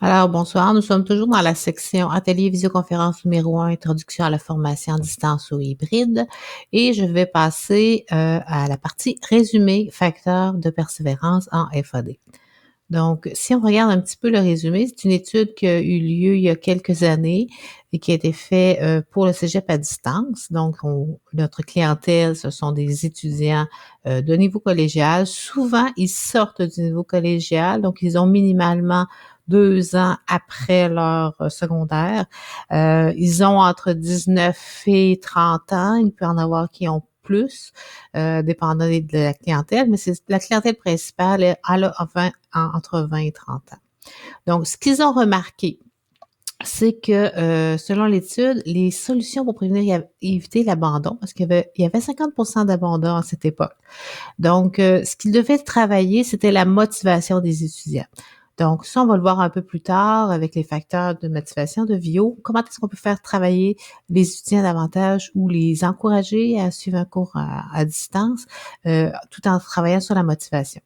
Alors, bonsoir. Nous sommes toujours dans la section Atelier visioconférence numéro 1, Introduction à la formation à distance ou hybride. Et je vais passer à la partie résumé, facteurs de persévérance en FAD. Donc, si on regarde un petit peu le résumé, c'est une étude qui a eu lieu il y a quelques années et qui a été faite pour le cégep à distance. Donc, notre clientèle, ce sont des étudiants de niveau collégial. Souvent, ils sortent du niveau collégial, donc ils ont minimalement 2 ans après leur secondaire. Ils ont entre 19 et 30 ans. Il peut y en avoir qui ont plus, dépendant de la clientèle, mais c'est la clientèle principale, elle a entre 20 et 30 ans. Donc, ce qu'ils ont remarqué, c'est que selon l'étude, les solutions pour prévenir et éviter l'abandon, parce qu'il y avait 50% d'abandon à cette époque. Donc, ce qu'ils devaient travailler, c'était la motivation des étudiants. Donc, ça, on va le voir un peu plus tard avec les facteurs de motivation de VIO. Comment est-ce qu'on peut faire travailler les étudiants davantage ou les encourager à suivre un cours à distance tout en travaillant sur la motivation.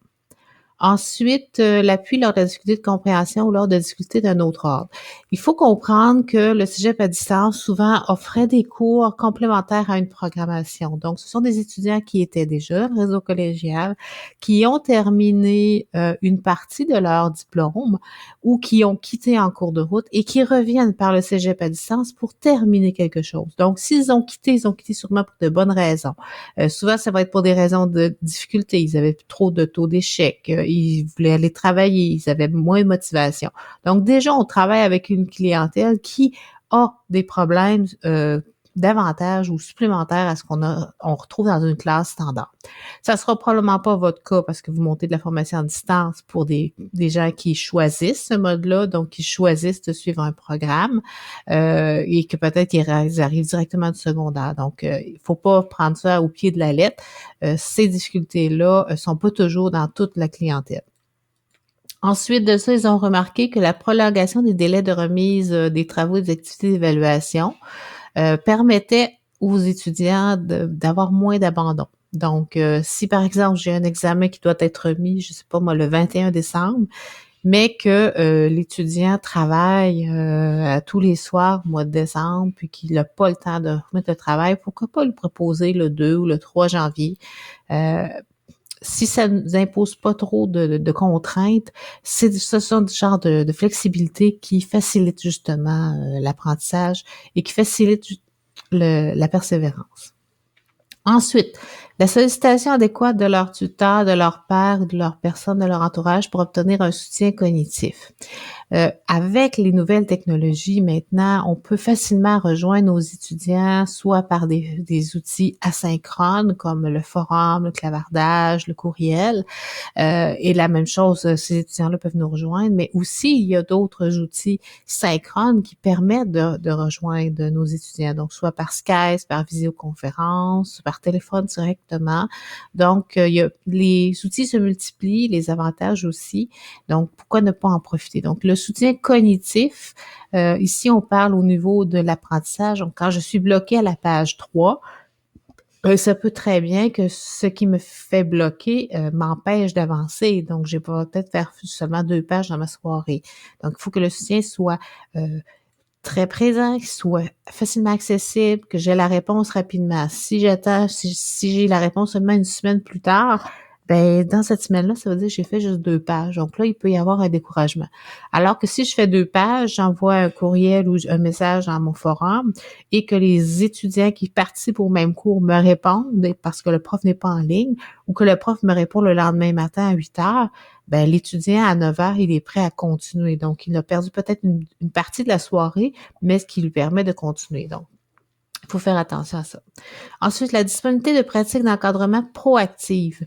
Ensuite, l'appui lors de la difficulté de compréhension ou lors de difficultés d'un autre ordre. Il faut comprendre que le cégep à distance souvent offrait des cours complémentaires à une programmation. Donc, ce sont des étudiants qui étaient déjà dans le réseau collégial, qui ont terminé une partie de leur diplôme ou qui ont quitté en cours de route et qui reviennent par le cégep à distance pour terminer quelque chose. Donc, s'ils ont quitté, ils ont quitté sûrement pour de bonnes raisons. Souvent, ça va être pour des raisons de difficulté. Ils avaient trop de taux d'échec. Ils voulaient aller travailler. Ils avaient moins de motivation. Donc, déjà, on travaille avec une clientèle qui a des problèmes davantage ou supplémentaires à ce on retrouve dans une classe standard. Ça sera probablement pas votre cas parce que vous montez de la formation à distance pour des gens qui choisissent ce mode-là, donc qui choisissent de suivre un programme et que peut-être ils arrivent directement du secondaire. Donc, il faut pas prendre ça au pied de la lettre. Ces difficultés-là sont pas toujours dans toute la clientèle. Ensuite de ça, ils ont remarqué que la prolongation des délais de remise des travaux et des activités d'évaluation permettait aux étudiants d'avoir moins d'abandon. Donc, si par exemple, j'ai un examen qui doit être remis, je sais pas moi, le 21 décembre, mais que l'étudiant travaille tous les soirs au mois de décembre, puis qu'il n'a pas le temps de remettre le travail, pourquoi pas lui proposer le 2 ou le 3 janvier? Si ça ne nous impose pas trop de contraintes, ce sont des genres de flexibilité qui facilitent justement l'apprentissage et qui facilitent la persévérance. Ensuite, la sollicitation adéquate de leur tuteur, de leur père, de leur personne, de leur entourage pour obtenir un soutien cognitif. Avec les nouvelles technologies maintenant, on peut facilement rejoindre nos étudiants soit par des outils asynchrones comme le forum, le clavardage, le courriel, et la même chose, ces étudiants-là peuvent nous rejoindre, mais aussi il y a d'autres outils synchrones qui permettent de rejoindre nos étudiants, donc soit par Skype, par visioconférence, par téléphone directement. Donc, les outils se multiplient, les avantages aussi, donc pourquoi ne pas en profiter? Donc, le soutien cognitif, ici on parle au niveau de l'apprentissage, donc quand je suis bloquée à la page 3, ça peut très bien que ce qui me fait bloquer m'empêche d'avancer. Donc, j'ai pas peut-être faire seulement 2 pages dans ma soirée. Donc, il faut que le soutien soit très présent, qu'il soit facilement accessible, que j'ai la réponse rapidement. Si j'attends, si j'ai la réponse seulement une semaine plus tard, ben dans cette semaine-là, ça veut dire que j'ai fait juste 2 pages. Donc là, il peut y avoir un découragement. Alors que si je fais 2 pages, j'envoie un courriel ou un message dans mon forum et que les étudiants qui participent au même cours me répondent parce que le prof n'est pas en ligne ou que le prof me répond le lendemain matin à 8 heures, ben l'étudiant à 9 heures, il est prêt à continuer. Donc, il a perdu peut-être une partie de la soirée, mais ce qui lui permet de continuer. Donc, il faut faire attention à ça. Ensuite, la disponibilité de pratiques d'encadrement proactive.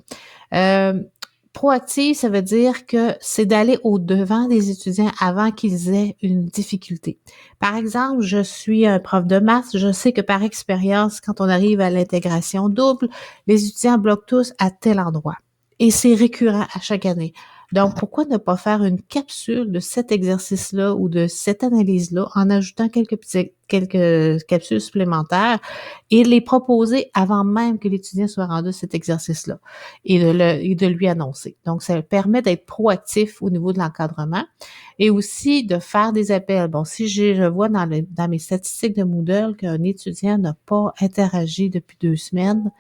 Proactive, ça veut dire que c'est d'aller au-devant des étudiants avant qu'ils aient une difficulté. Par exemple, je suis un prof de maths, je sais que par expérience, quand on arrive à l'intégration double, les étudiants bloquent tous à tel endroit. Et c'est récurrent à chaque année. Donc, pourquoi ne pas faire une capsule de cet exercice-là ou de cette analyse-là en ajoutant quelques capsules supplémentaires et les proposer avant même que l'étudiant soit rendu à cet exercice-là et de lui annoncer. Donc, ça permet d'être proactif au niveau de l'encadrement et aussi de faire des appels. Bon, si je vois dans mes statistiques de Moodle qu'un étudiant n'a pas interagi depuis 2 semaines,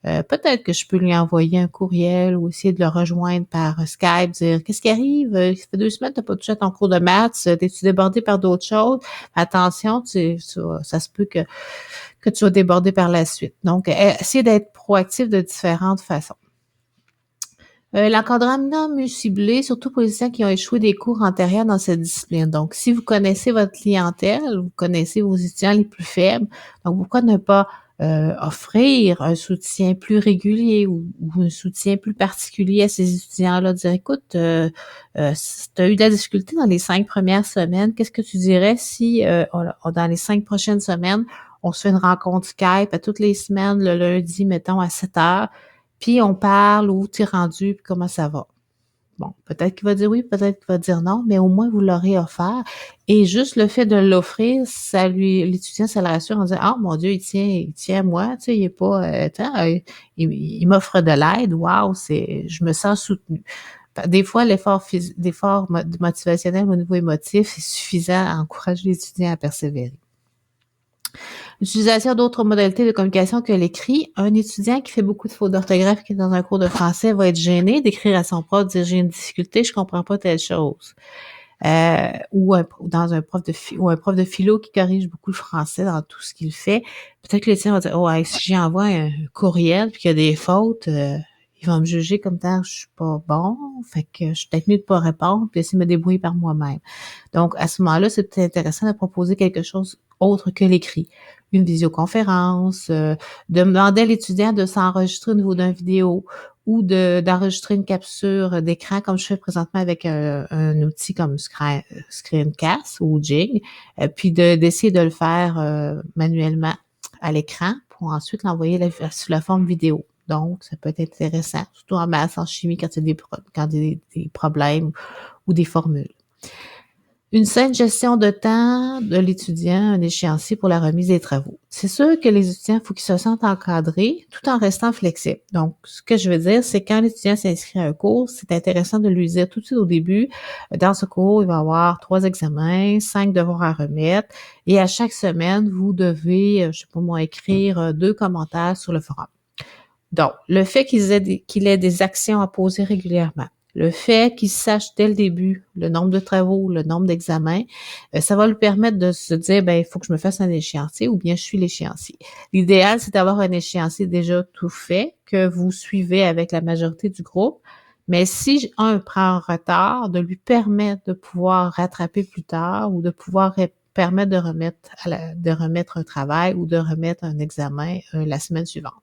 peut-être que je peux lui envoyer un courriel ou essayer de le rejoindre par Skype, dire qu'est-ce qui arrive? Ça fait 2 semaines que tu n'as pas touché à ton cours de maths, t'es-tu débordé par d'autres choses? Attention, ça se peut que tu sois débordé par la suite. Donc, essayer d'être proactif de différentes façons. L'encadrement mieux ciblé, surtout pour les étudiants qui ont échoué des cours antérieurs dans cette discipline. Donc, si vous connaissez votre clientèle, vous connaissez vos étudiants les plus faibles, donc pourquoi ne pas offrir un soutien plus régulier ou un soutien plus particulier à ces étudiants-là, dire écoute, tu as eu de la difficulté dans les 5 premières semaines, qu'est-ce que tu dirais si dans les 5 prochaines semaines, on se fait une rencontre Skype à toutes les semaines, le lundi, mettons, à 7 heures, puis on parle où tu es rendu, puis comment ça va. Bon, peut-être qu'il va dire oui, peut-être qu'il va dire non, mais au moins vous l'aurez offert. Et juste le fait de l'offrir, l'étudiant, ça le rassure en disant, ah, mon Dieu, il tient à moi, tu sais, il est pas, il m'offre de l'aide, waouh, je me sens soutenue. Des fois, l'effort motivationnel au niveau émotif est suffisant à encourager l'étudiant à persévérer. L'utilisation d'autres modalités de communication que l'écrit. Un étudiant qui fait beaucoup de fautes d'orthographe qui est dans un cours de français va être gêné d'écrire à son prof, dire j'ai une difficulté, je comprends pas telle chose. Ou un prof de philo qui corrige beaucoup le français dans tout ce qu'il fait. Peut-être que l'étudiant va dire oh, si j'envoie un courriel puis qu'il y a des fautes, il va me juger comme tant que je suis pas bon, fait que je suis peut-être mieux de pas répondre puis essayer de me débrouiller par moi-même. Donc, à ce moment-là, c'est peut-être intéressant de proposer quelque chose autre que l'écrit. Une visioconférence, demander à l'étudiant de s'enregistrer au niveau d'une vidéo ou d'enregistrer une capture d'écran comme je fais présentement avec un outil comme Screencast ou Jig, puis d'essayer de le faire manuellement à l'écran pour ensuite l'envoyer sous la forme vidéo. Donc, ça peut être intéressant, surtout en maths, en chimie, quand il y a des problèmes ou des formules. Une saine gestion de temps de l'étudiant, un échéancier pour la remise des travaux. C'est sûr que les étudiants, il faut qu'ils se sentent encadrés tout en restant flexibles. Donc, ce que je veux dire, c'est quand l'étudiant s'inscrit à un cours, c'est intéressant de lui dire tout de suite au début, dans ce cours, il va y avoir 3 examens, 5 devoirs à remettre, et à chaque semaine, vous devez, je sais pas moi, écrire 2 commentaires sur le forum. Donc, le fait qu'il ait des actions à poser régulièrement, le fait qu'il sache dès le début le nombre de travaux, le nombre d'examens, ça va lui permettre de se dire, ben, il faut que je me fasse un échéancier ou bien je suis l'échéancier. L'idéal, c'est d'avoir un échéancier déjà tout fait, que vous suivez avec la majorité du groupe. Mais si un prend un retard, de lui permettre de pouvoir rattraper plus tard ou de pouvoir permettre de remettre un travail ou de remettre un examen la semaine suivante.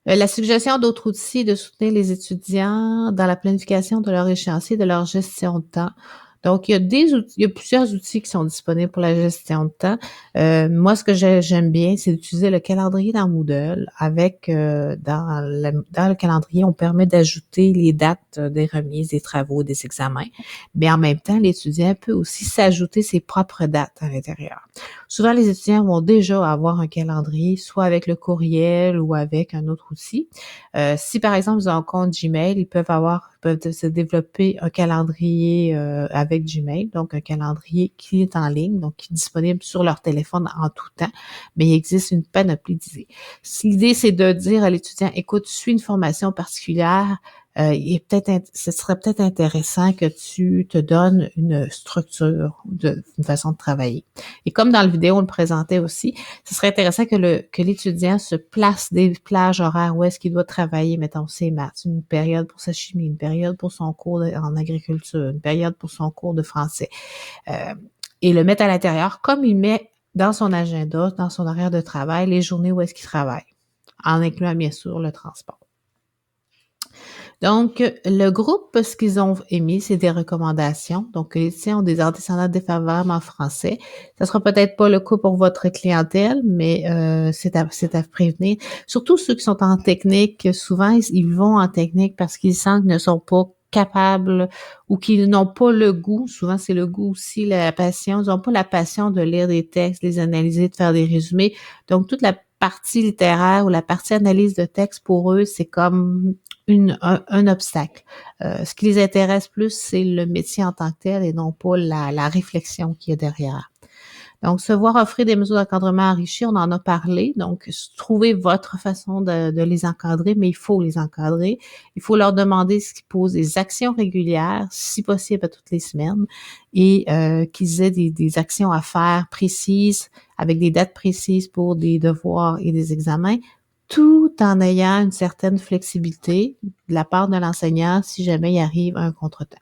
La suggestion d'autres outils de soutenir les étudiants dans la planification de leur échéancier, de leur gestion de temps. Donc, il y a plusieurs outils qui sont disponibles pour la gestion de temps. Moi, ce que j'aime bien, c'est d'utiliser le calendrier dans Moodle. Dans le calendrier, on permet d'ajouter les dates des remises, des travaux, des examens. Mais en même temps, l'étudiant peut aussi s'ajouter ses propres dates à l'intérieur. Souvent, les étudiants vont déjà avoir un calendrier, soit avec le courriel ou avec un autre outil. Si, par exemple, ils ont un compte Gmail, ils peuvent se développer un calendrier avec Gmail, donc un calendrier qui est en ligne, donc qui est disponible sur leur téléphone en tout temps, mais il existe une panoplie d'idées. L'idée, c'est de dire à l'étudiant, écoute, suis une formation particulière, ce serait peut-être intéressant que tu te donnes une structure, une façon de travailler. Et comme dans la vidéo, on le présentait aussi, ce serait intéressant que l'étudiant se place des plages horaires où est-ce qu'il doit travailler, mettons, ses maths, une période pour sa chimie, une période pour son cours en agriculture, une période pour son cours de français, et le mettre à l'intérieur comme il met dans son agenda, dans son horaire de travail, les journées où est-ce qu'il travaille, en incluant bien sûr le transport. Donc, le groupe, ce qu'ils ont émis, c'est des recommandations. Donc, les étudiants ont des antécédents défavorables en français. Ça sera peut-être pas le cas pour votre clientèle, mais c'est à prévenir. Surtout ceux qui sont en technique, souvent, ils vont en technique parce qu'ils sentent qu'ils ne sont pas capables ou qu'ils n'ont pas le goût, souvent c'est le goût aussi, la passion, ils n'ont pas la passion de lire des textes, les analyser, de faire des résumés. Donc, toute la partie littéraire ou la partie analyse de texte pour eux, c'est comme un obstacle. Ce qui les intéresse plus, c'est le métier en tant que tel et non pas la réflexion qu'il y a derrière. Donc, se voir offrir des mesures d'encadrement enrichies, on en a parlé. Donc, trouver votre façon de les encadrer, mais il faut les encadrer. Il faut leur demander ce qu'ils posent des actions régulières, si possible à toutes les semaines, et qu'ils aient des actions à faire précises, avec des dates précises pour des devoirs et des examens, tout en ayant une certaine flexibilité de la part de l'enseignant si jamais il arrive un contretemps.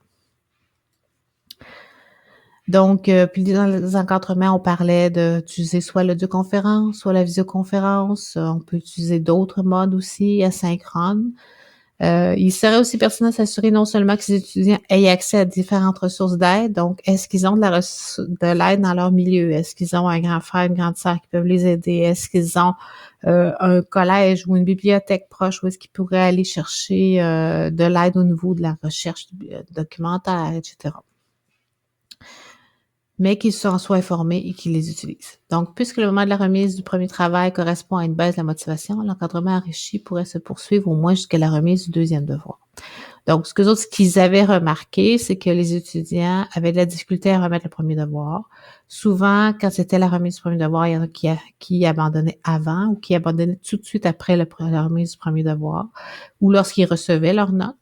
Donc, puis dans les encadrements, on parlait d'utiliser soit l'audioconférence, soit la visioconférence. On peut utiliser d'autres modes aussi, asynchrones. Il serait aussi pertinent de s'assurer non seulement que les étudiants aient accès à différentes ressources d'aide, donc est-ce qu'ils ont de l'aide dans leur milieu? Est-ce qu'ils ont un grand frère, une grande sœur qui peuvent les aider? Est-ce qu'ils ont un collège ou une bibliothèque proche où est-ce qu'ils pourraient aller chercher de l'aide au niveau de la recherche documentaire, etc.? Mais qu'ils en soient informés et qu'ils les utilisent. Donc, puisque le moment de la remise du premier travail correspond à une baisse de la motivation, l'encadrement enrichi pourrait se poursuivre au moins jusqu'à la remise du deuxième devoir. Donc, ce qu'ils avaient remarqué, c'est que les étudiants avaient de la difficulté à remettre le premier devoir. Souvent, quand c'était la remise du premier devoir, il y en a qui abandonnaient avant ou qui abandonnaient tout de suite après la remise du premier devoir ou lorsqu'ils recevaient leurs notes.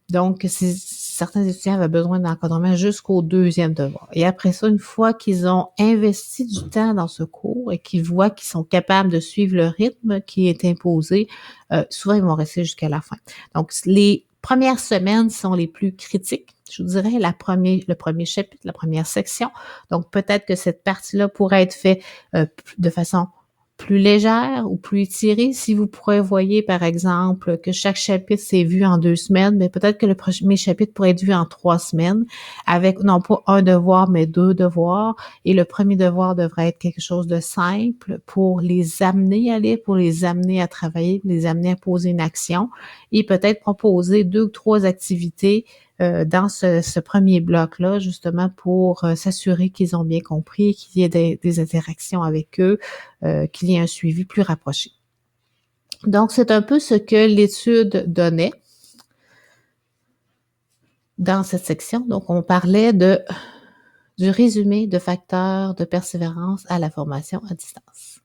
Donc, certains étudiants avaient besoin d'encadrement jusqu'au deuxième devoir. Et après ça, une fois qu'ils ont investi du temps dans ce cours et qu'ils voient qu'ils sont capables de suivre le rythme qui est imposé, souvent, ils vont rester jusqu'à la fin. Donc, les premières semaines sont les plus critiques. Je vous dirais le premier chapitre, la première section. Donc, peut-être que cette partie-là pourrait être faite de façon plus légère ou plus étirée. Si vous prévoyez, par exemple, que chaque chapitre s'est vu en 2 semaines, mais peut-être que le premier chapitre pourrait être vu en 3 semaines, avec non pas un devoir, mais 2 devoirs. Et le premier devoir devrait être quelque chose de simple pour les amener à lire, pour les amener à travailler, pour les amener à poser une action et peut-être proposer 2 ou 3 activités dans ce premier bloc-là, justement pour s'assurer qu'ils ont bien compris, qu'il y ait des interactions avec eux, qu'il y ait un suivi plus rapproché. Donc, c'est un peu ce que l'étude donnait dans cette section. Donc, on parlait du résumé de facteurs de persévérance à la formation à distance.